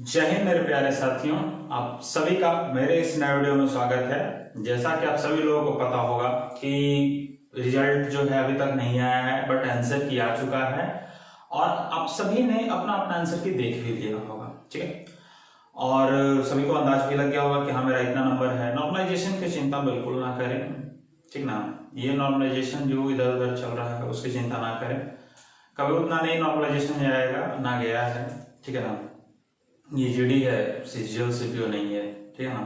जय हिंद मेरे प्यारे साथियों, आप सभी का मेरे इस नए वीडियो में स्वागत है। जैसा कि आप सभी लोगों को पता होगा कि रिजल्ट जो है अभी तक नहीं आया है, बट आंसर की आ चुका है और आप सभी ने अपना अपना आंसर की देख भी लिया होगा, ठीक है। और सभी को अंदाज भी लग गया होगा कि हाँ मेरा इतना नंबर है। नॉर्मलाइजेशन की चिंता बिल्कुल ना करें, ठीक ना। ये नॉर्मलाइजेशन जो इधर उधर चल रहा है उसकी चिंता ना करें, कभी उतना नहीं नॉर्मलाइजेशन जाएगा ना गया है, ठीक है ना। ये जीडी है, सीजीएल सीपीओ नहीं है, ठीक है ना।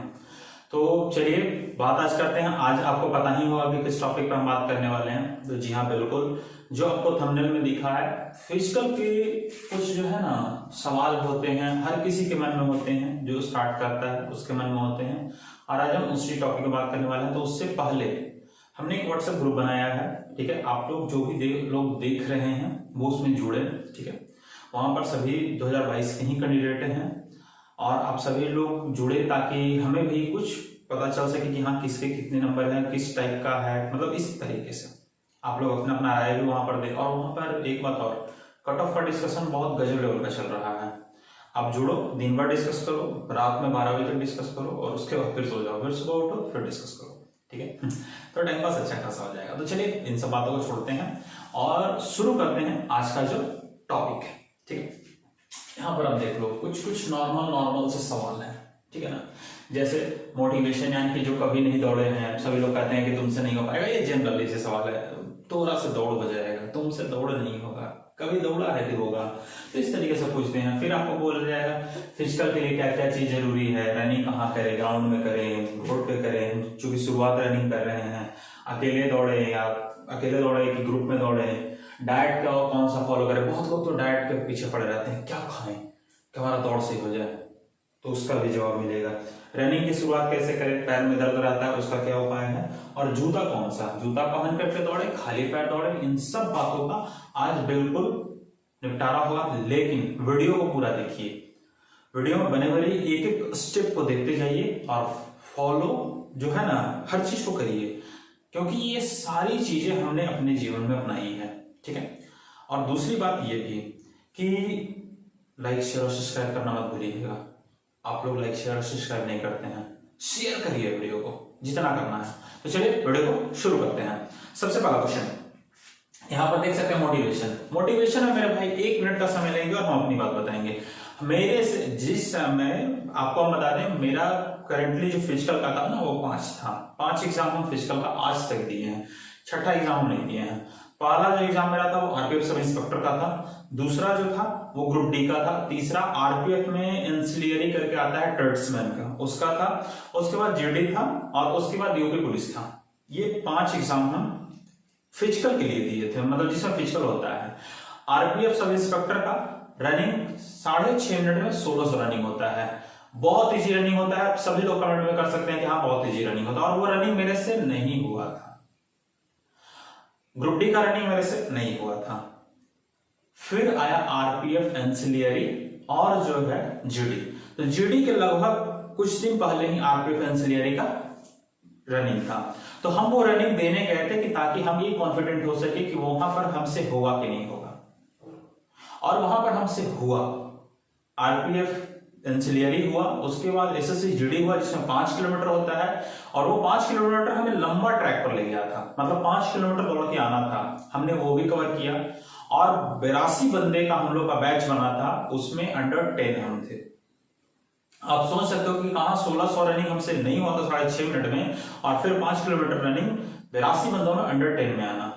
तो चलिए बात आज करते हैं। आज आपको पता ही होगा कि किस टॉपिक पर हम बात करने वाले हैं। तो जी हाँ बिल्कुल, जो आपको थंबनेल में दिखा है, फिजिकल के कुछ जो है ना सवाल होते हैं, हर किसी के मन में होते हैं, जो स्टार्ट करता है उसके मन में होते हैं। और आज हम उसी टॉपिक पर बात करने वाले हैं। तो उससे पहले हमने एक व्हाट्सएप ग्रुप बनाया है, ठीक है। आप लोग जो भी लोग देख रहे हैं वो उसमें जुड़े, ठीक है। वहां पर सभी 2022 के ही कैंडिडेट हैं और आप सभी लोग जुड़े ताकि हमें भी कुछ पता चल सके कि हाँ किसके कितने नंबर हैं, किस टाइप का है, मतलब इस तरीके से आप लोग अपना अपना राय भी वहां पर दें। और वहां पर एक बात और, कट ऑफ का डिस्कशन बहुत गजब लेवल का चल रहा है। आप जुड़ो, दिन भर डिस्कस करो, रात में 12 बजे तक डिस्कस करो और उसके बाद फिर सो जाओ, फिर सुबह उठो, फिर डिस्कस करो, ठीक है। तो टाइम पास अच्छा खासा हो जाएगा। तो चलिए इन सब बातों को छोड़ते हैं और शुरू करते हैं आज का जो टॉपिक है, ठीक है। यहाँ पर आप देख लो कुछ नॉर्मल से सवाल है, ठीक है ना। जैसे मोटिवेशन, यानी कि जो कभी नहीं दौड़े हैं, सभी लोग कहते हैं कि तुमसे नहीं हो पाएगा, ये जनरली से सवाल है। थोड़ा से दौड़ हो जाएगा, तुमसे दौड़ नहीं होगा, कभी दौड़ा है कि होगा, तो इस तरीके से पूछते हैं। फिर आपको बोल जाएगा फिजिकल के लिए क्या क्या चीज जरूरी है, रनिंग कहाँ करें, ग्राउंड में करें, रोड पे करें, चूंकि शुरुआत रनिंग कर रहे हैं, अकेले दौड़े या अकेले दौड़े कि ग्रुप में दौड़े, डाइट का कौन सा फॉलो करें। बहुत लोग तो डाइट के पीछे पड़े रहते हैं, क्या खाएं कि हमारा दौड़ सही हो जाए, तो उसका भी जवाब मिलेगा। रनिंग की शुरुआत कैसे करें, पैर में दर्द रहता है उसका क्या उपाय है, और जूता कौन सा, जूता पहन करके दौड़े, खाली पैर दौड़े, इन सब बातों का आज बिल्कुल निपटारा होगा। लेकिन वीडियो को पूरा देखिए, वीडियो में बने हुए एक एक स्टेप को देखते जाइए और फॉलो जो है ना हर चीज को करिए, क्योंकि ये सारी चीजें हमने अपने जीवन में अपनाई है, ठीक है। और दूसरी बात ये भी कि लाइक शेयर और सब्सक्राइब करना मत भूलिएगा। आप लोग लाइक शेयर और सब्सक्राइब नहीं करते हैं, शेयर करिए वीडियो को जितना करना है। तो चलिए वीडियो को शुरू करते हैं। सबसे पहला क्वेश्चन यहाँ पर देख सकते हैं, मोटिवेशन में मेरे भाई 1 मिनट का समय लेंगे और हम अपनी बात बताएंगे। मेरे से जिस समय आपको हम बता दें, मेरा करेंटली जो फिजिकल का था ना वो 5 था। 5 एग्जाम हम फिजिकल का आज तक दिए हैं, छठा एग्जाम हम नहीं दिए हैं। पहला जो एग्जाम मेरा था वो आरपीएफ सब इंस्पेक्टर का था, दूसरा जो था वो ग्रुप डी का था, तीसरा आरपीएफ में एंसिलियरी करके आता है ट्रेड्समैन का, उसका था, उसके बाद जीडी था और उसके बाद यूपी पुलिस था। ये 5 एग्जाम हम फिजिकल के लिए दिए थे, मतलब जिसमें फिजिकल होता है। आरपीएफ सब इंस्पेक्टर का रनिंग 6.5 मिनट में 1600 रनिंग होता है, बहुत इजी रनिंग होता है। सभी लोग कमेंट में कर सकते हैं कि हाँ बहुत इजी रनिंग होता है, और वो रनिंग मेरे से नहीं हुआ था। ग्रुप डी का रनिंग मेरे से नहीं हुआ था। फिर आया आरपीएफ एंसिलियरी और जो है जीडी। तो जीडी के लगभग कुछ दिन पहले ही आरपीएफ एंसिलियरी का रनिंग था। तो हम वो रनिंग देने गए थे कि ताकि हम ये कॉन्फिडेंट हो सके कि वहां पर हमसे होगा कि नहीं होगा, और वहां पर हमसे हुआ। आरपीएफ एंसिलियरी हुआ, उसके बाद एसएससी जीडी हुआ जिसमें 5 किलोमीटर होता है, और वो 5 किलोमीटर हमें लंबा ट्रैक पर ले गया था, मतलब 5 किलोमीटर दौड़ के आना था, हमने वो भी कवर किया। और 82 बंदे का हम लोग का बैच बना था, उसमें अंडर 10 हम थे। आप सोच सकते हो कि कहां 1600 रनिंग हमसे नहीं हुआ था 6.5 मिनट में, और फिर 5 किलोमीटर रनिंग 82 बंदों में अंडर 10 में आना।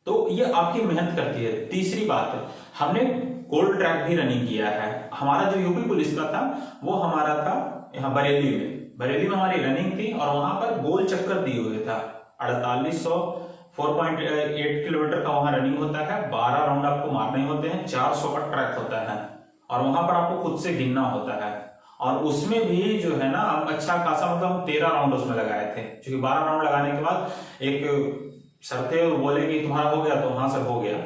तो ये आपकी मेहनत करती है। तीसरी बात, हमने गोल्ड ट्रैक भी रनिंग किया है। हमारा जो यूपी पुलिस का था वो हमारा था यहाँ बरेली में हमारी रनिंग थी, और वहां पर गोल चक्कर दिए हुए था। 4800 4.8 किलोमीटर का वहां रनिंग होता है, 12 राउंड आपको मारने होते हैं, 400 का ट्रैक होता है, और वहां पर आपको खुद से गिनना होता है। और उसमें भी जो है ना अच्छा खासा, मतलब हम 13 राउंड उसमें लगाए थे, क्योंकि 12 राउंड लगाने के बाद एक सर थे वो बोले कि तुम्हारा हो गया, तो हाँ सर हो गया,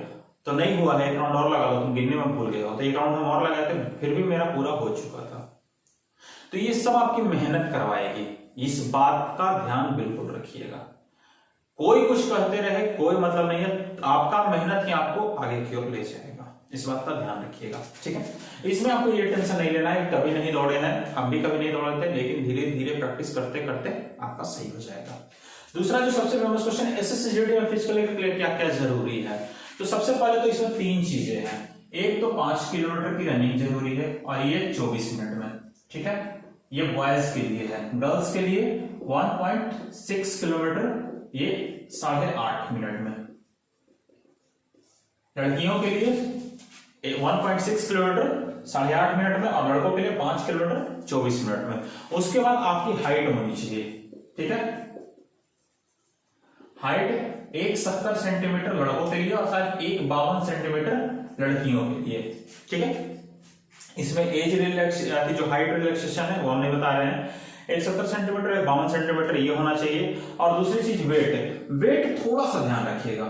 तो नहीं हुआ है, 1 राउंड और लगा लो, तुम गिनने में भूल गए हो। तो 1 राउंड हम और लगाए थे, फिर भी मेरा पूरा हो चुका था। तो ये सब आपकी मेहनत करवाएगी, इस बात का ध्यान बिल्कुल रखिएगा। कोई कुछ कहते रहे कोई मतलब नहीं है, आपका मेहनत ही आपको आगे की ओर ले जाएगा, इस बात का ध्यान रखिएगा, ठीक है। इसमें आपको ये टेंशन नहीं लेना है, कभी नहीं दौड़े हैं, हम भी कभी नहीं दौड़े थे, लेकिन धीरे धीरे प्रैक्टिस करते करते आपका सही हो जाएगा। दूसरा जो सबसे फेमस क्वेश्चन, एसएससीजीडी और फिजिकल के लिए क्या क्या जरूरी है। तो सबसे पहले तो इसमें 3 चीजें हैं। एक तो 5 किलोमीटर की रनिंग जरूरी है और ये 24 मिनट में, ठीक है। ये बॉयज के लिए है। गर्ल्स के लिए 1.6 किलोमीटर, ये 8.5 मिनट में। लड़कियों के लिए 1.6 किलोमीटर 8.5 मिनट में और लड़कों के लिए 5 किलोमीटर 24 मिनट में। उसके बाद आपकी हाइट होनी चाहिए, ठीक है। हाइट 1.70 सेंटीमीटर लड़कों के लिए और शायद 1.52 सेंटीमीटर लड़कियों के लिए, ठीक है। इसमें एज रिलैक्सेशन, जो हाइट रिलैक्सेशन है वो हम नहीं बता रहे हैं। 1.70 सेंटीमीटर 1.52 सेंटीमीटर ये होना चाहिए। और दूसरी चीज वेट थोड़ा सा ध्यान रखिएगा।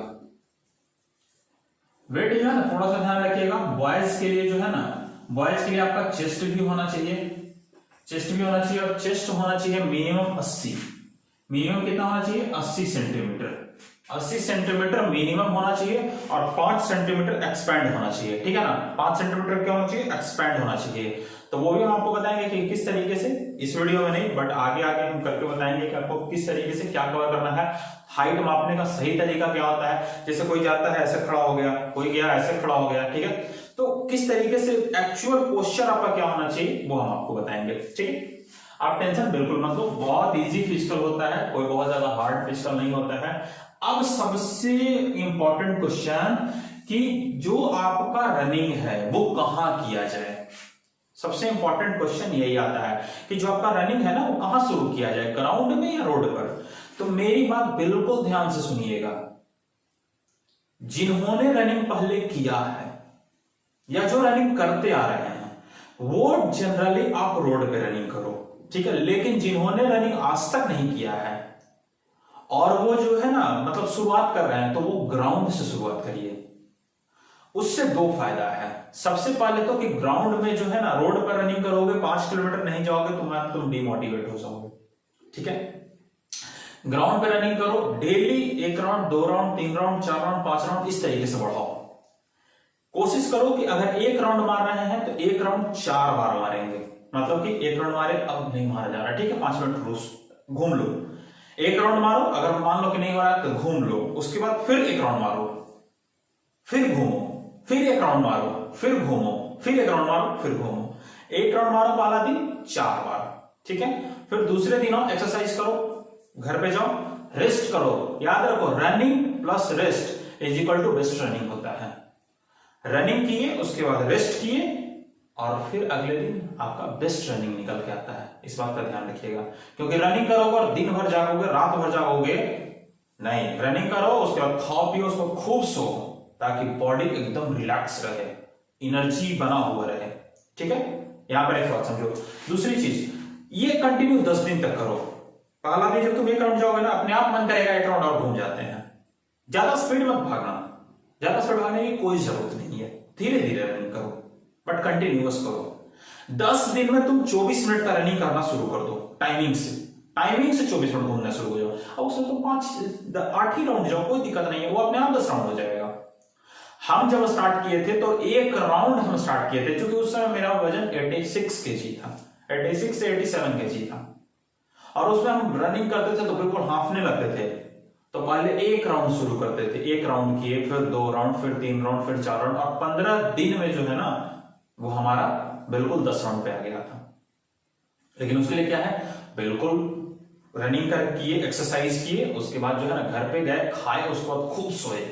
वेट जो है ना थोड़ा सा ध्यान रखिएगा। बॉयज के लिए जो है ना, बॉयज के लिए आपका चेस्ट भी होना चाहिए, चेस्ट भी होना चाहिए और चेस्ट होना चाहिए मिनिमम 80। मिनिमम कितना होना चाहिए? 80 सेंटीमीटर। 80 सेंटीमीटर मिनिमम होना चाहिए और 5 सेंटीमीटर एक्सपैंड होना चाहिए, ठीक है ना। 5 सेंटीमीटर क्या होना चाहिए? एक्सपैंड होना चाहिए। तो वो भी हम आपको बताएंगे कि किस तरीके से, इस वीडियो में नहीं बट आगे आगे हम करके बताएंगे कि आपको किस तरीके से क्या कवर करना है। हाइट मापने का सही तरीका क्या होता है। जैसे कोई जाता है ऐसे खड़ा हो गया, कोई गया ऐसे खड़ा हो गया, ठीक है। तो किस तरीके से एक्चुअल पोस्चर आपका क्या होना चाहिए वो हम आपको बताएंगे, ठीक है। आप टेंशन बिल्कुल मत लो, बहुत इजी फिजिकल होता है, कोई बहुत ज्यादा हार्ड फिजिकल नहीं होता है। अब सबसे इंपॉर्टेंट क्वेश्चन कि जो आपका रनिंग है वो कहां किया जाए। सबसे इंपॉर्टेंट क्वेश्चन यही आता है कि जो आपका रनिंग है ना वो कहां शुरू किया जाए, ग्राउंड में या रोड पर। तो मेरी बात बिल्कुल ध्यान से सुनिएगा। जिन्होंने रनिंग पहले किया है या जो रनिंग करते आ रहे हैं वो जनरली आप रोड पे रनिंग करो, ठीक है। लेकिन जिन्होंने रनिंग आज तक नहीं किया है और वो जो है ना मतलब शुरुआत कर रहे हैं तो वो ग्राउंड से शुरुआत करिए। उससे 2 फायदा है। सबसे पहले तो कि ग्राउंड में जो है ना रोड पर रनिंग करोगे 5 किलोमीटर नहीं जाओगे तो तुम डिमोटिवेट हो जाओगे, ठीक है। ग्राउंड पे रनिंग करो, daily 1 round 2 round 3 round 4 round 5 round इस तरीके से बढ़ाओ। कोशिश करो कि अगर 1 राउंड मार रहे हैं तो 1 राउंड 4 बार मारेंगे, मतलब कि 1 राउंड मारे अब नहीं मारा जा रहा, ठीक है। 5 मिनट रूस घूम लो, 1 राउंड मारो, अगर मान लो कि नहीं हो रहा है तो घूम लो, उसके बाद फिर 1 राउंड मारो, फिर घूमो, फिर 1 राउंड मारो, फिर घूमो, फिर 1 राउंड मारो, फिर घूमो। 1 राउंड मारो पहला दिन 4 बार, ठीक है। फिर दूसरे दिन आओ एक्सरसाइज करो, घर पे जाओ रेस्ट करो। याद रखो running plus rest is equal to best running होता है। रनिंग किए उसके बाद रेस्ट किए और फिर अगले दिन आपका बेस्ट रनिंग निकल के आता है। इस बात का ध्यान रखिएगा, क्योंकि रनिंग करोगे और दिन भर जागोगे रात भर जागोगे नहीं। रनिंग करो उसके बाद खाओ पियो, उसको खूब सो ताकि बॉडी एकदम रिलैक्स रहे, एनर्जी बना हुआ रहे, ठीक है। यहां पर एक बात समझो। दूसरी चीज, ये कंटिन्यू 10 दिन तक करो। पहला दिन जब तुम 1 राउंड जाओगे ना अपने आप मन करेगा 1 राउंड और घूम जाते हैं। ज्यादा स्पीड मत भागना, ज्यादा स्पीड भागने की कोई जरूरत नहीं है। धीरे धीरे रनिंग करो बट कंटिन्यूअस करो। 10 दिन में तुम 24 मिनट का रनिंग करना शुरू कर दो टाइमिंग से 24 मिनट घूमना शुरू हो जाओ। अब उसमें तुम 8 ही राउंड जाओ, कोई दिक्कत नहीं है, वो अपने आप 10 राउंड हो जाएगा। हम जब स्टार्ट किए थे तो 1 राउंड हम स्टार्ट किए थे, क्योंकि उस समय मेरा वजन 86 केजी था, 86 से 87 केजी था और उसमें हम रनिंग करते थे तो बिल्कुल हांफने लगते थे। तो पहले 1 राउंड शुरू करते थे, 1 राउंड किए, फिर 2 राउंड, फिर 3 राउंड, फिर 4 राउंड और 15 दिन में जो है ना वो हमारा बिल्कुल 10 राउंड पे आ गया था। लेकिन उसके लिए क्या है, बिल्कुल रनिंग कर किए, एक्सरसाइज किए, उसके बाद जो है ना घर पे गए, खाए, उसके बाद खूब सोए,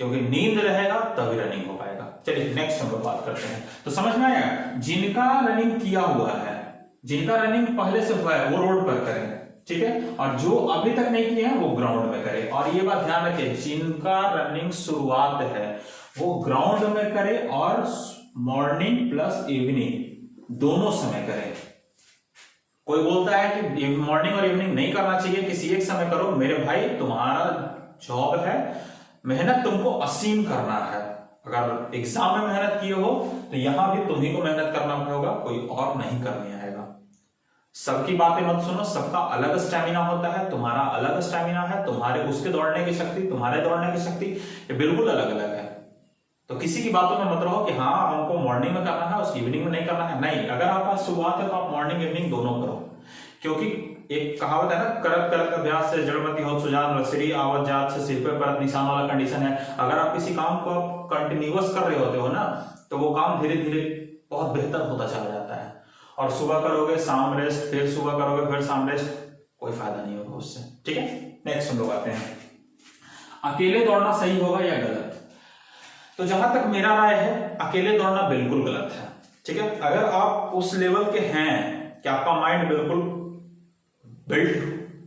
क्योंकि नींद रहेगा तभी रनिंग हो पाएगा। चलिए नेक्स्ट हम लोग बात करते हैं। तो समझ में आया, जिनका रनिंग किया हुआ है, जिनका रनिंग पहले से हुआ है वो रोड पर करें, ठीक है। और जो अभी तक नहीं किए हैं वो ग्राउंड में करें। और ये बात ध्यान रखें, जिनका रनिंग शुरुआत है वो ग्राउंड में करे और मॉर्निंग प्लस इवनिंग दोनों समय करें। कोई बोलता है कि मॉर्निंग और इवनिंग नहीं करना चाहिए, किसी एक समय करो। मेरे भाई तुम्हारा जॉब है, मेहनत तुमको असीम करना है। अगर एग्जाम में मेहनत किए हो तो यहां भी तुम्ही को मेहनत करना होगा, कोई और नहीं करने आएगा। सबकी बातें मत सुनो, सबका अलग स्टैमिना होता है, तुम्हारा अलग स्टैमिना है, तुम्हारे उसके दौड़ने की शक्ति, तुम्हारे दौड़ने की शक्ति ये बिल्कुल अलग अलग है। तो किसी की बातों में मत रहो कि हाँ हमको मॉर्निंग में करना है, उसकी इवनिंग में नहीं करना है। नहीं, अगर आपका शुरुआत है तो आप मॉर्निंग इवनिंग दोनों करो, क्योंकि एक कहावत है ना, करत करत अभ्यास से जड़मति हो सुजान रसरी, आवत जात से सिर पे परत निशान वाला कंडीशन है। अगर आप किसी काम को आप कंटिन्यूअस कर रहे होते हो ना, तो वो काम धीरे धीरे बहुत बेहतर होता चला जाता है। और सुबह करोगे शाम रेस्ट, फिर सुबह करोगे फिर शाम रेस्ट, कोई फायदा नहीं होगा उससे। ठीक है, नेक्स्ट हम लोग आते हैं, अकेले दौड़ना सही होगा या गलत? तो जहां तक मेरा राय है, अकेले दौड़ना बिल्कुल गलत है। ठीक है, अगर आप उस लेवल के हैं कि आपका माइंड बिल्कुल बिल्ड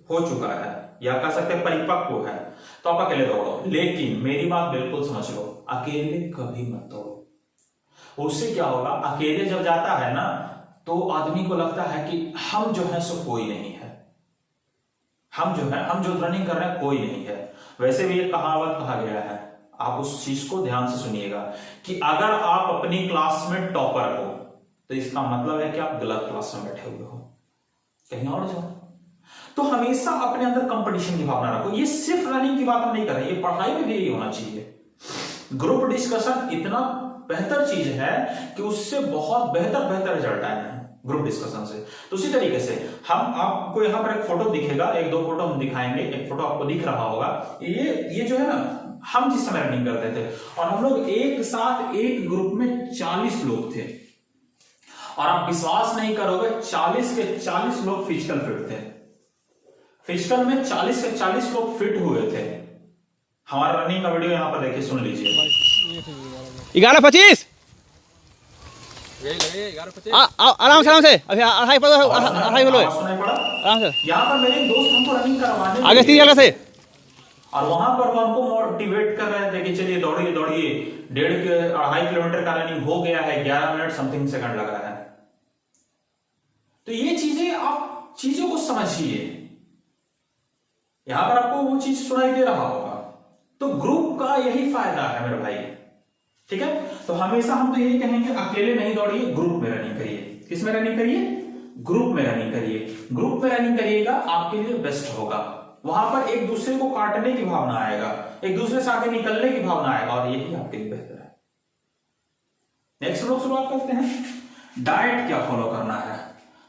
हो चुका है या कह सकते हैं परिपक्व है, तो आप अकेले दौड़ो। लेकिन मेरी बात बिल्कुल समझ लो, अकेले कभी मत दौड़ो। उससे क्या होगा, अकेले जब जाता है ना तो आदमी को लगता है कि हम जो है सो कोई नहीं है, हम जो रनिंग कर रहे हैं कोई नहीं है। वैसे भी एक कहावत कहा गया है, आप उस चीज को ध्यान से सुनिएगा, कि अगर आप अपनी क्लास में टॉपर हो तो इसका मतलब है कि आप गलत क्लास में बैठे हुए हो, कहीं और जाओ। तो हमेशा अपने अंदर कंपटीशन की भावना रखो। ये सिर्फ रनिंग की बात हम नहीं कर रहे, ये पढ़ाई में भी यही होना चाहिए। ग्रुप डिस्कशन इतना बेहतर चीज है कि उससे बहुत बेहतर रिजल्ट आए हैं ग्रुप डिस्कशन से। तो उसी तरीके से हम आपको यहाँ पर एक फोटो दिखेगा, एक दो फोटो हम दिखाएंगे, एक फोटो आपको दिख रहा होगा, ये जो है ना, हम जिस समय रनिंग करते थे और हम लोग एक साथ एक ग्रुप में 40 लोग थे, और आप विश्वास नहीं करोगे 40 के 40 लोग फिजिकल फिट थे। फिजिकल में 40 के 40 लोग फिट हुए थे। हमारा रनिंग का वीडियो यहाँ पर देखिए, सुन लीजिए। 11:25 आराम से अभी अढ़ाई बोलो आराम से। यहाँ पर मेरे दोस्त हमको रनिंग करवाने आगे 3 जगह से, और वहां पर वो हमको मोटिवेट कर रहे थे कि चलिए दौड़िए 2.5 किलोमीटर का रनिंग हो गया है, 11 मिनट समथिंग सेकंड लगा है। तो ये चीजें, आप चीजों को समझिए, यहां पर आपको वो चीज सुनाई दे रहा होगा। तो ग्रुप का यही फायदा है मेरे भाई। ठीक है, तो हमेशा हम तो यही कहेंगे, अकेले नहीं दौड़िए, ग्रुप में रनिंग करिए। किस में रनिंग करिए? ग्रुप में रनिंग करिए। ग्रुप में रनिंग करिएगा, आपके लिए बेस्ट होगा। वहां पर एक दूसरे को काटने की भावना आएगा, एक दूसरे से आगे निकलने की भावना आएगा, और यही आपके लिए बेहतर है। नेक्स्ट लोग शुरुआत करते हैं, डाइट क्या फॉलो करना है।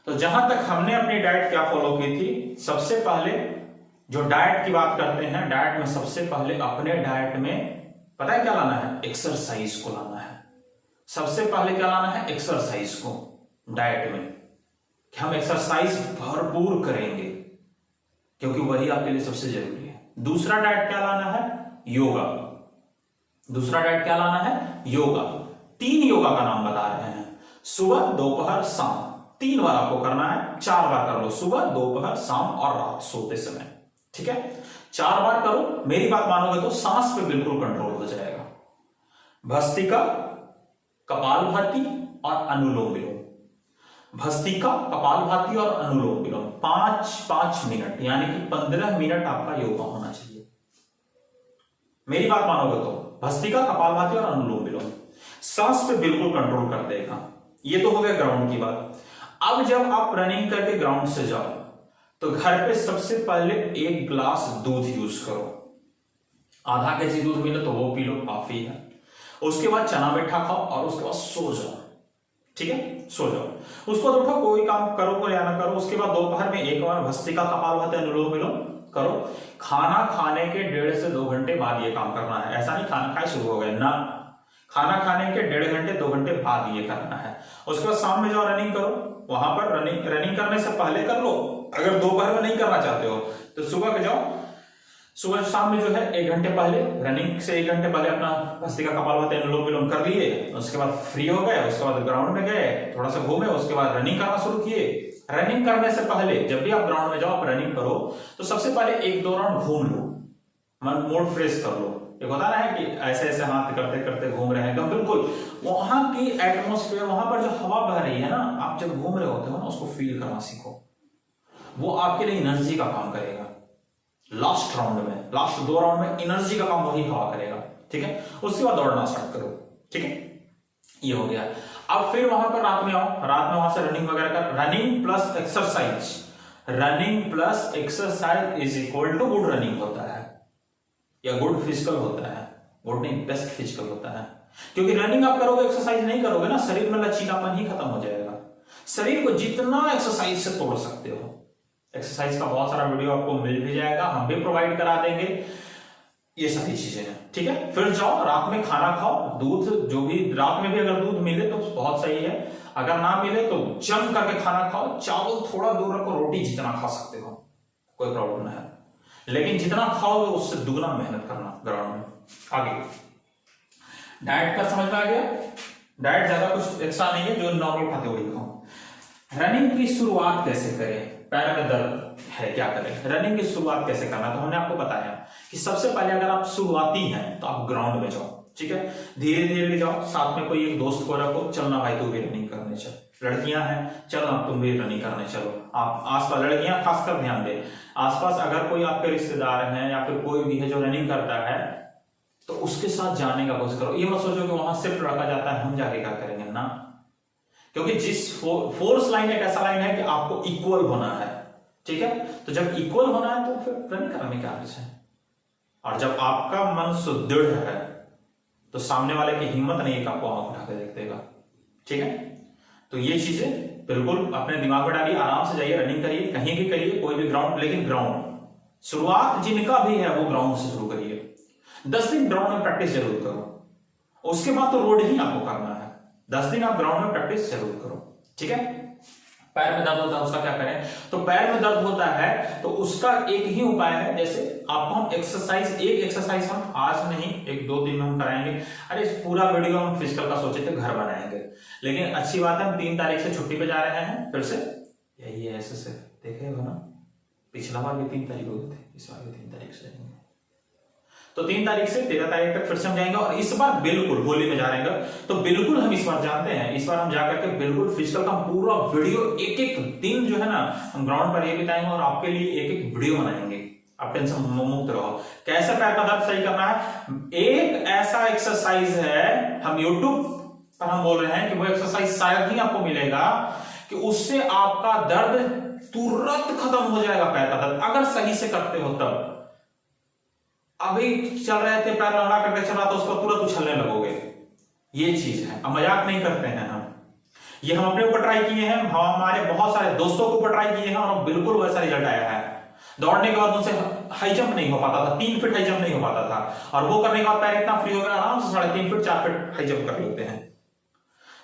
तो जहां तक हमने अपनी डाइट क्या फॉलो की थी, सबसे पहले जो डाइट की बात करते हैं, डाइट में सबसे पहले अपने डाइट में पता है क्या लाना है? एक्सरसाइज को लाना है। सबसे पहले क्या लाना है? एक्सरसाइज को डाइट में, कि हम एक्सरसाइज भरपूर करेंगे, क्योंकि वही आपके लिए सबसे जरूरी है। दूसरा डाइट क्या लाना है? योगा। दूसरा डाइट क्या लाना है? योगा। 3 योगा का नाम बता रहे हैं, सुबह दोपहर शाम, 3 बार आपको करना है, 4 बार कर लो, सुबह दोपहर शाम और रात सोते समय। ठीक है, 4 बार करो, मेरी बात मानोगे तो सांस पे बिल्कुल कंट्रोल हो जाएगा। भस्त्रिका, कपालभाति और अनुलोम विलोम। भस्त्रिका, कपालभाति और अनुलोम विलोम 5-5 मिनट, यानी कि 15 मिनट आपका योगा होना चाहिए। मेरी बात मानोगे तो भस्त्रिका, कपालभाति और अनुलोम विलोम सांस पे बिल्कुल कंट्रोल कर देगा। ये तो हो गया ग्राउंड की बात। अब जब आप रनिंग करके ग्राउंड से जाओ तो घर पे सबसे पहले 1 गिलास दूध यूज करो। आधा केजी दूध मिले तो वो पी लो, काफी है। उसके बाद चना मीठा खाओ और उसके बाद सो जाओ। ठीक है, सो जाओ। उसको उठो, कोई काम करो या ना करो। उसके बाद दोपहर में 1 बार भस्त्रिका, कपालभाति, अनुलोम विलोम करो। खाना खाने के 1.5 से 2 घंटे बाद ये काम करना है। ऐसा नहीं खाना खाए शुरू हो गए ना, खाना खाने के 1.5 घंटे 2 घंटे बाद ये करना है। उसके बाद शाम में जाओ रनिंग करो। वहां पर रनिंग करने से पहले कर लो। अगर दोपहर में नहीं करना चाहते हो तो सुबह के जाओ, सुबह शाम में जो है 1 घंटे पहले, रनिंग से 1 घंटे पहले अपना भस्त्रिका, कपालभाति, अनुलोम विलोम कर लिए। उसके बाद फ्री हो गए, उसके बाद ग्राउंड में गए, थोड़ा सा घूमे, उसके बाद रनिंग करना शुरू किए। रनिंग करने से पहले जब भी आप ग्राउंड में जाओ, आप रनिंग करो तो सबसे पहले 1-2 राउंड घूम लो, मन मूड फ्रेश कर लो। एक होता ना है कि ऐसे ऐसे हाथ करते करते घूम रहे हैं एकदम, बिल्कुल वहां की एटमॉस्फेयर, वहां पर जो हवा बह रही है ना, आप जब घूम रहे होते हो ना, उसको फील करना सीखो। वो आपके लिए एनर्जी का काम करेगा। लास्ट राउंड में, लास्ट 2 राउंड में एनर्जी का काम वही हवा करेगा। ठीक है, उसके बाद दौड़ना स्टार्ट करो। ठीक है, ये हो गया। अब फिर वहां पर रात में आओ, रात में वहां से रनिंग वगैरह कर। Running plus exercise, running plus exercise is equal to good running होता है, या गुड फिजिकल होता है। गुड नहीं, बेस्ट फिजिकल होता है। क्योंकि रनिंग आप करोगे, एक्सरसाइज नहीं करोगे ना, शरीर में लचीलापन ही खत्म हो जाएगा। शरीर को जितना एक्सरसाइज से तोड़ सकते हो, एक्सरसाइज का बहुत सारा वीडियो आपको मिल भी जाएगा, हम भी प्रोवाइड करा देंगे, ये सारी चीजें हैं, ठीक है। फिर जाओ रात में खाना खाओ, दूध जो भी रात में भी अगर दूध मिले तो बहुत सही है, अगर ना मिले तो जम करके खाना खाओ, चावल थोड़ा दूर रखो, रोटी जितना खा सकते हो कोई प्रॉब्लम नहीं है, लेकिन जितना खाओगे उससे दुगना मेहनत करना ग्राउंड में। आगे डाइट का समझ में आ गया, डाइट ज्यादा कुछ एक्स्ट्रा नहीं है, जो नॉर्मल खाते वही खाओ। रनिंग की शुरुआत कैसे करें, पैर में दर्द है क्या करें, रनिंग की शुरुआत कैसे करना, तो हमने आपको बताया कि सबसे पहले अगर आप शुरुआती हैं तो आप ग्राउंड में जाओ, ठीक है, धीरे धीरे जाओ, साथ में कोई एक दोस्त को रखो, चलना भाई तू भी रनिंग करने चल, लड़कियां हैं चलना तुम भी रनिंग करने चलो, आप आसपास लड़कियां खासकर ध्यान दे, आसपास अगर कोई आपके रिश्तेदार हैं या फिर कोई भी है जो रनिंग करता है तो उसके साथ जाने का कोशिश करो। ये मत सोचो कि वहां सिर्फ लड़का जाता है हम जाके क्या करेंगे ना, क्योंकि जिस फोर्स लाइन एक ऐसा लाइन है कि आपको इक्वल होना है, ठीक है, तो जब इक्वल होना है तो फिर रनिंग करने में क्या अर्थ है, और जब आपका मन सुदृढ़ है तो सामने वाले की हिम्मत नहीं है कि आपको आंख उठा के देख देगा, ठीक है। तो ये चीजें बिल्कुल अपने दिमाग में डालिए, आराम से जाइए, रनिंग करिए, कहीं भी करिए, कोई भी ग्राउंड, लेकिन ग्राउंड शुरुआत जिनका भी है वो ग्राउंड से शुरू करिए, 10 दिन ग्राउंड में प्रैक्टिस जरूर करो, उसके बाद तो रोड ही आपको करना है, 10 दिन आप ग्राउंड में प्रैक्टिस जरूर करो, ठीक है। पैर में दर्द होता है उसका क्या करें, तो पैर में दर्द होता है तो उसका एक ही उपाय है, जैसे आपको हम एक एक्सरसाइज हम आज नहीं 1-2 दिन में हम कराएंगे, अरे पूरा वीडियो हम फिजिकल का सोचे थे घर बनाएंगे, लेकिन अच्छी बात है हम 3 तारीख से छुट्टी पे जा रहे हैं, फिर से यही है ऐसे देखे हो ना, पिछला बार भी 3 तारीख हो गए थे, इस बार भी 3 तारीख से जाएंगे, तो 3 तारीख से 13 तारीख तक फिर से हम जाएंगे, और इस बार बिल्कुल होली में जा रहे हैं, तो बिल्कुल हम इस बार जानते हैं, इस बार हम जाकर के बिल्कुल फिजिकल का पूरा वीडियो एक एक दिन जो है ना हम ग्राउंड पर ये बिताएंगे और आपके लिए एक एक वीडियो बनाएंगे, आप टेंशन मुक्त रहो। कैसे पैर का दर्द सही करना है, एक ऐसा एक्सरसाइज है, हम यूट्यूब पर हम बोल रहे हैं कि वो एक्सरसाइज शायद ही आपको मिलेगा कि उससे आपका दर्द तुरंत खत्म हो जाएगा, पैर का दर्द अगर सही से करते हो तब। अभी चल रहे थे पैर लंगड़ा करके चल रहा था, उसको तुरंत उछलने लगोगे, ये चीज है, अब मजाक नहीं करते हैं हम, ये हम अपने ऊपर ट्राई किए हैं, हम हमारे बहुत सारे दोस्तों के ऊपर ट्राई किए हैं और बिल्कुल वैसा रिजल्ट आया है। दौड़ने के बाद उनसे हाई जंप नहीं हो पाता था, 3 फीट हाई जंप नहीं हो पाता था, और वो करने के बाद पैर इतना फ्री हो गया, आराम से 3.5 फीट 4 फीट हाई जंप कर लेते हैं।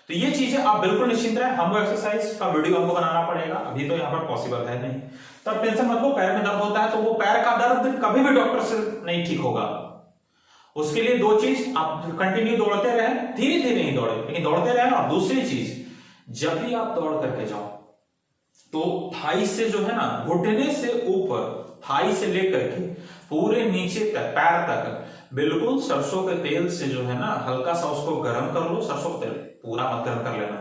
तो ये चीजें आप बिल्कुल निश्चिंत रहे, हमको एक्सरसाइज का वीडियो हमको बनाना पड़ेगा, अभी तो यहाँ पर पॉसिबल है नहीं, तब टेंशन मत लो। पैर में दर्द होता है तो वो पैर का दर्द कभी भी डॉक्टर से नहीं ठीक होगा, उसके लिए 2 चीज, आप कंटिन्यू दौड़ते रहे, धीरे धीरे नहीं दौड़े लेकिन दौड़ते रहे, और दूसरी चीज जब भी आप दौड़ करके जाओ तो थाई से जो है ना, घुटने से ऊपर, थाई से लेकर के पूरे नीचे तक, पैर तक बिल्कुल सरसों के तेल से जो है ना हल्का सा उसको गर्म कर लो, सरसों का तेल पूरा मत गर्म कर लेना,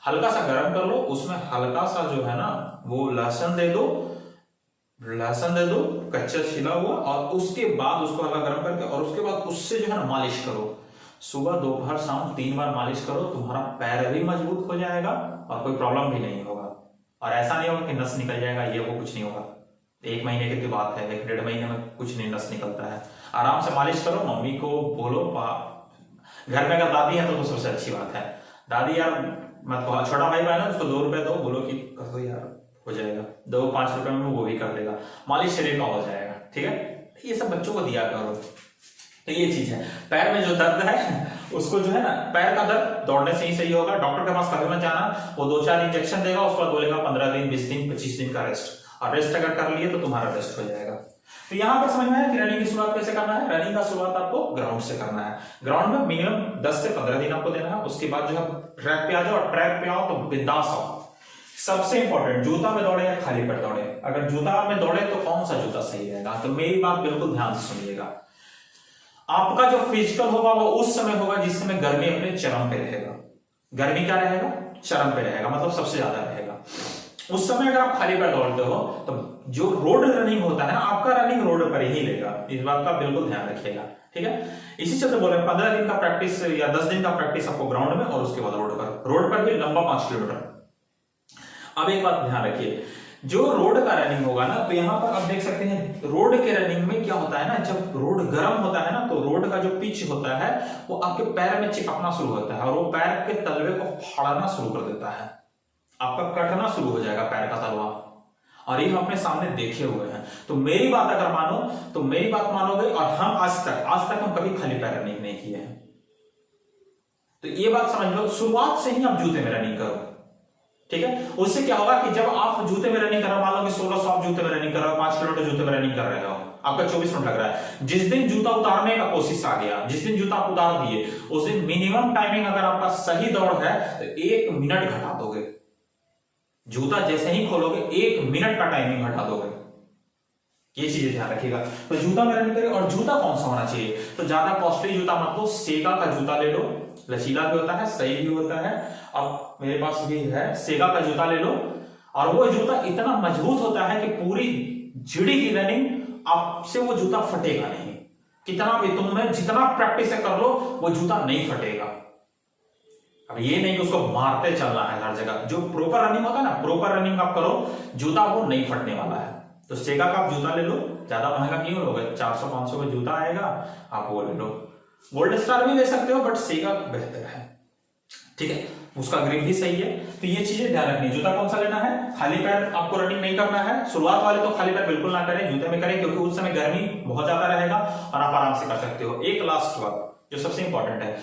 हल्का सा गर्म कर लो, उसमें हल्का सा जो है ना वो लहसुन दे दो कच्चा छिला हुआ, और उसके बाद उसको हल्का गर्म करके, और उसके बाद उससे जो है ना मालिश करो, सुबह दोपहर शाम 3 बार मालिश करो, तुम्हारा पैर भी मजबूत हो जाएगा और कोई प्रॉब्लम भी नहीं होगा, और ऐसा नहीं होगा कि नस निकल जाएगा, ये वो कुछ नहीं होगा, 1 महीने की बात है, 1-1.5 महीने में कुछ नहीं नस निकलता है, आराम से मालिश करो, मम्मी को बोलो, घर में अगर दादी है तो सबसे अच्छी बात है, दादी यार मत कहो, छोटा भाई बहन है उसको 2 रुपए दो, बोलो कि कर दो यार हो जाएगा, 2-5 रुपए में वो भी कर देगा, मालिश शरीर का हो जाएगा, ठीक है, ये सब बच्चों को दिया करो। तो ये चीज है, पैर में जो दर्द है उसको जो है ना, पैर का दर्द दौड़ने से ही सही होगा, डॉक्टर के पास कभी मत जाना, वो 2-4 इंजेक्शन देगा, उसके बाद बोलेगा 15 दिन 20 दिन 25 दिन का रेस्ट, और रेस्ट अगर कर लिए तो तुम्हारा रेस्ट हो जाएगा। तो यहाँ पर समझ में आया कि रनिंग की शुरुआत कैसे करना है। रनिंग का शुरुआत आपको ग्राउंड से करना है, ग्राउंड में मिनिमम 10 से 15 दिन आपको देना है, उसके बाद जो है ट्रैक पे आ जाओ, और ट्रैक पे आओ तो बिंदास आओ। सबसे इंपॉर्टेंट, जूता में दौड़े या खाली पैर दौड़े, अगर जूता में दौड़े तो कौन सा जूता सही रहेगा, तो मेरी बात बिल्कुल ध्यान से सुनिएगा, आपका जो फिजिकल होगा वो उस समय होगा जिस समय गर्मी अपने चरम पे रहेगा, गर्मी क्या रहेगा, चरम पे रहेगा, मतलब सबसे ज्यादा रहेगा, उस समय अगर आप खाली पैर दौड़ते हो तो जो रोड रनिंग होता है ना, आपका रनिंग रोड पर ही लेगा, इस बात का बिल्कुल ध्यान रखिएगा, ठीक है। इसी चलते बोले 15 दिन का प्रैक्टिस या 10 दिन का प्रैक्टिस आपको ग्राउंड में, और उसके बाद रोड पर भी लंबा 5 किलोमीटर। अब एक बात ध्यान रखिए, जो रोड का रनिंग होगा ना, तो यहाँ पर आप देख सकते हैं रोड के रनिंग में क्या होता है ना, जब रोड गर्म होता है ना तो रोड का जो पिच होता है वो आपके पैर में चिपकना शुरू होता है और वो पैर के तलवे को फाड़ना शुरू कर देता है, आपका कटना शुरू हो जाएगा पैर का तलवा। और ये हम अपने सामने देखे हुए हैं। तो मेरी बात अगर मानो तो मेरी बात मानोगे, और हम आज तक हम कभी खाली पैर रनिंग नहीं किए हैं। तो ये बात समझ लो, शुरुआत से ही आप जूते में रनिंग करो, ठीक है। उससे क्या होगा कि जब आप जूते में रनिंग कर रहे हो, मान लो कि 1600 आप जूते में रनिंग कर रहे हो, 5 किलोमीटर जूते में रनिंग कर रहे हो, आपका 24 मिनट लग रहा है। जिस दिन जूता उतारने का कोशिश आ गया, जिस दिन जूता आप उतार दिए, उस दिन मिनिमम टाइमिंग अगर आपका सही दौड़ है तो 1 मिनट घटा दोगे। जूता जैसे ही खोलोगे 1 मिनट का टाइमिंग घटा दोगे। ये चीजें ध्यान रखिएगा। तो जूता में रनिंग करें। और जूता कौन सा होना चाहिए, तो ज्यादा कॉस्टली जूता मत लो, सेगा का जूता ले लो, लचीला भी होता है, सही भी होता है। अब मेरे पास भी है, सेगा का जूता ले लो। और वो जूता इतना मजबूत होता है कि पूरी जिड़ी की रनिंग आपसे वो जूता फटेगा नहीं। कितना भी तुमने जितना प्रैक्टिस कर लो वो जूता नहीं फटेगा। अब ये नहीं कि उसको मारते चलना है हर जगह। जो प्रॉपर रनिंग होता है ना, प्रॉपर रनिंग आप करो, जूता वो नहीं फटने वाला है। तो सेगा का आप जूता ले लो, ज्यादा महंगा क्यों लोगे, 400-500 का जूता आएगा, आप वो ले लो। गोल्ड स्टार भी ले सकते हो, बट सेगा बेहतर है, ठीक है, उसका ग्रिप भी सही है। तो ये चीजें ध्यान रखनी। जूता कौन सा लेना है, खाली पैर आपको रनिंग नहीं करना है। शुरुआत वाले तो खाली पैर बिल्कुल ना करें, जूते में करें, क्योंकि उस समय गर्मी बहुत ज्यादा रहेगा और आप आराम से कर सकते हो। एक लास्ट बात जो सबसे इंपॉर्टेंट है,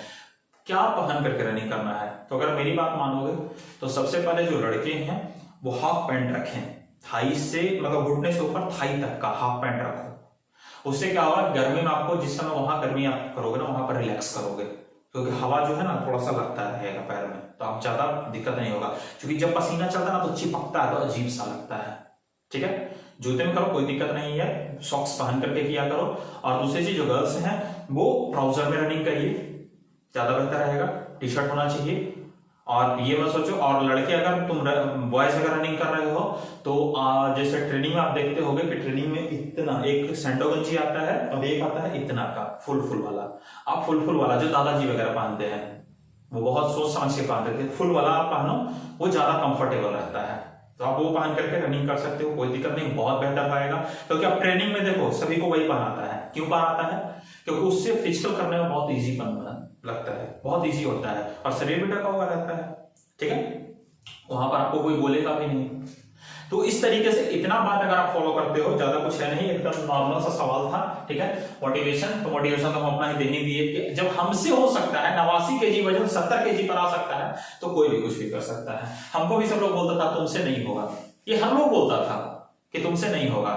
क्या पहन करके रनिंग करना है। तो अगर मेरी बात मानोगे तो सबसे पहले जो लड़के हैं वो हाफ पैंट रखें, थाई से मतलब घुटने से ऊपर थाई तक का हाफ पैंट रखो। उससे क्या होगा, गर्मी में आपको जिस समय वहां गर्मी आप करोगे ना, वहां पर रिलैक्स करोगे, क्योंकि हवा जो है ना थोड़ा सा लगता रहेगा पैर में, तो आप ज्यादा दिक्कत नहीं होगा। क्योंकि जब पसीना चलता है ना तो चिपकता है, तो अजीब सा लगता है, ठीक है। जूते में करो, कोई दिक्कत नहीं है, सॉक्स पहन करके किया करो। और दूसरी चीज, जो गर्ल्स हैं वो ट्राउजर में रनिंग करिए, ज्यादा बेहतर रहेगा। टी शर्ट होना चाहिए। और ये मत सोचो, और लड़के अगर तुम बॉयज अगर रनिंग कर रहे हो तो जैसे ट्रेनिंग में आप देखते होगे कि ट्रेनिंग में इतना एक सैंडो गंजी आता है और एक आता है इतना का फुल वाला। आप फुल वाला जो दादाजी वगैरह पहनते हैं वो बहुत सोच समझ के पहनते थे, फुल वाला आप पहनो, वो ज्यादा कंफर्टेबल रहता है। तो आप वो पहन करके रनिंग कर सकते हो, कोई दिक्कत नहीं, बहुत बेहतर रहेगा। क्योंकि आप ट्रेनिंग में देखो सभी को वही पहनाता है। क्यों पहनाता है, क्योंकि उससे फिजिकल करने में बहुत ईजी लगता है, बहुत ईजी होता है और शरीर भी ढका हुआ रहता है, ठीक है। वहां पर आपको कोई बोलेगा भी नहीं। तो इस तरीके से इतना बात अगर आप फॉलो करते हो, ज्यादा कुछ है नहीं, एकदम नॉर्मल सा सवाल था, ठीक है। मोटिवेशन तो हम अपना ही देने दिए कि जब हमसे हो सकता है 89 kg वजन 70 kg पर आ सकता है, तो कोई भी कुछ भी कर सकता है। हमको भी सब लोग बोलता था तुमसे नहीं होगा, ये हम लोग बोलता था कि तुमसे नहीं होगा,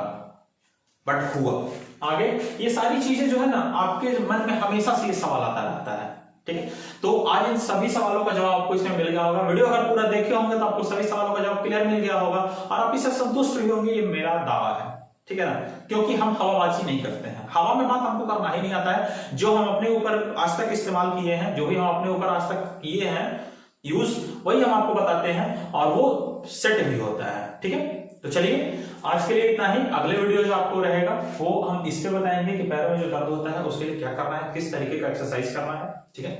बट हुआ। आगे ये सारी चीजें जो है ना, आपके मन में हमेशा से ये सवाल आता रहता है, ठीक है। तो आज इन सभी सवालों का जवाब आपको इसमें मिल गया होगा। वीडियो अगर पूरा देखे होंगे तो आपको सभी सवालों का जवाब क्लियर मिल गया होगा और आप इससे संतुष्ट हुए होंगे, ये मेरा दावा है, ठीक है ना। क्योंकि हम हवाबाजी नहीं करते हैं, हवा में बात हमको करना ही नहीं आता है। जो हम अपने ऊपर आज तक इस्तेमाल किए हैं, जो भी हम अपने ऊपर आज तक किए हैं यूज, वही हम आपको बताते हैं और वो सेट भी होता है, ठीक है। तो चलिए आज के लिए इतना ही। अगले वीडियो जो आपको रहेगा वो हम इस पे बताएंगे कि पैरों में जो दर्द होता है उसके लिए क्या करना है, किस तरीके का एक्सरसाइज करना है, ठीक है।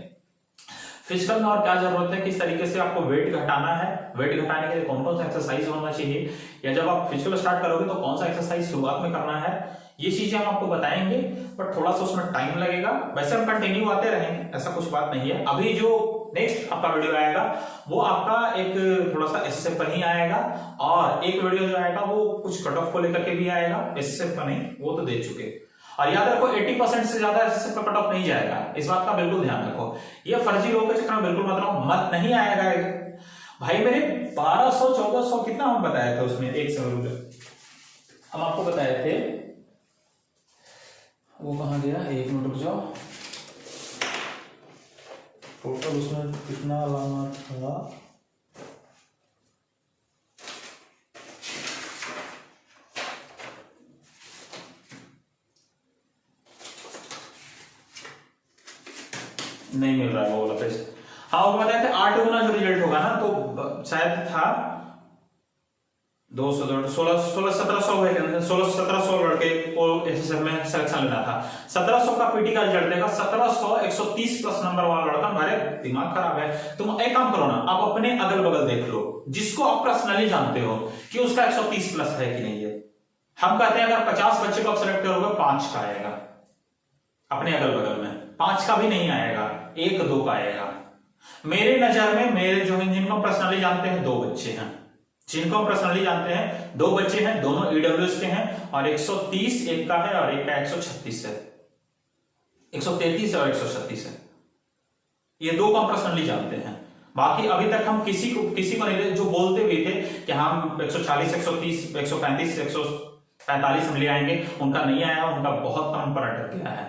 फिजिकल में और क्या जरूरत है, किस तरीके से आपको वेट घटाना है, वेट घटाने के लिए कौन कौन सा एक्सरसाइज होना चाहिए, या जब आप फिजिकल स्टार्ट करोगे तो कौन सा एक्सरसाइज शुरुआत में करना है, ये चीजें हम आपको बताएंगे। पर थोड़ा सा उसमें टाइम लगेगा। वैसे हम कंटिन्यू आते रहेंगे, ऐसा कुछ बात नहीं है। अभी जो नेक्स्ट आपका वीडियो आएगा वो आपका एक थोड़ा सा एसएसएफ पर ही आएगा, और एक वीडियो जो आएगा वो कुछ कट ऑफ को लेकर के भी आएगा, एसएसएफ का नहीं, वो तो दे चुके। और याद रखो 80% से ज्यादा एसएसएफ का कट ऑफ नहीं जाएगा, इस बात का बिल्कुल ध्यान रखो। ये फर्जी लोगों के चक्कर में बिल्कुल मत रहो, मत नहीं आएगा भाई। मेरे 1200-1400 कितना हम बताए थे उसमें, एक सेकंड हम आपको बताए थे, वो कहां गया, एक मिनट रुक जाओ। टोटल उसमें कितना लाना था, नहीं मिल रहा है वो वाला पेज। हाँ वो बताए थे 8 गुना जो रिजल्ट होगा ना, तो शायद था 1700 लड़के को एसएसएफ में सिलेक्शन लेना था। 1700 का पीटी का रिजल्ट देगा 1700 130 प्लस नंबर वाला लड़का। हमारे दिमाग खराब है। तुम एक काम करो ना, आप अपने अगल बगल देख लो, जिसको आप पर्सनली जानते हो कि उसका 130 प्लस है कि नहीं है। हम कहते हैं अगर 50 बच्चे को आप सिलेक्ट करोगे 5 का आएगा, अपने अगल बगल में 5 का भी नहीं आएगा, 1-2 का आएगा। मेरे नजर में मेरे जो है जिनको पर्सनली जानते हैं 2 बच्चे हैं, जिनको पर्सनली जानते हैं 2 बच्चे हैं, दोनों ईडब्ल्यूएस के हैं और 130 एक का है और एक का 136 है, 133 और 136 है। ये 2 को हम पर्सनली जानते हैं। बाकी अभी तक हम किसी को नहीं, जो बोलते हुए थे कि हम 140 130 135 145 हम ले आएंगे, उनका नहीं आया, उनका बहुत कम पर अटक गया है।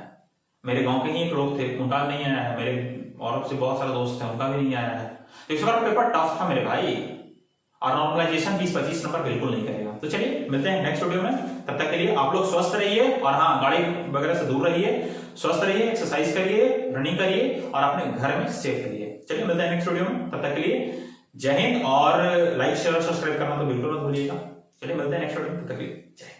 मेरे गांव के ही एक लोग थे, उनका नहीं आया है। मेरे और से बहुत सारे दोस्त थे, उनका भी नहीं आया है। तो इस बार पेपर टफ था मेरे भाई, और नॉर्मलाइजेशन 20-25 नंबर बिल्कुल नहीं करेगा। तो चलिए मिलते हैं नेक्स्ट वीडियो में, तब तक के लिए आप लोग स्वस्थ रहिए और हाँ, गाड़ी वगैरह से दूर रहिए, स्वस्थ रहिए, एक्सरसाइज करिए, रनिंग करिए और अपने घर में सेफ रहिए। चलिए मिलते हैं नेक्स्ट वीडियो में, तब तक के लिए जय हिंद। और लाइक शेयर और सब्सक्राइब करना तो बिल्कुल मत भूलिएगा। चलिए मिलते हैं नेक्स्ट वीडियो में, तब तक के लिए जय हिंद।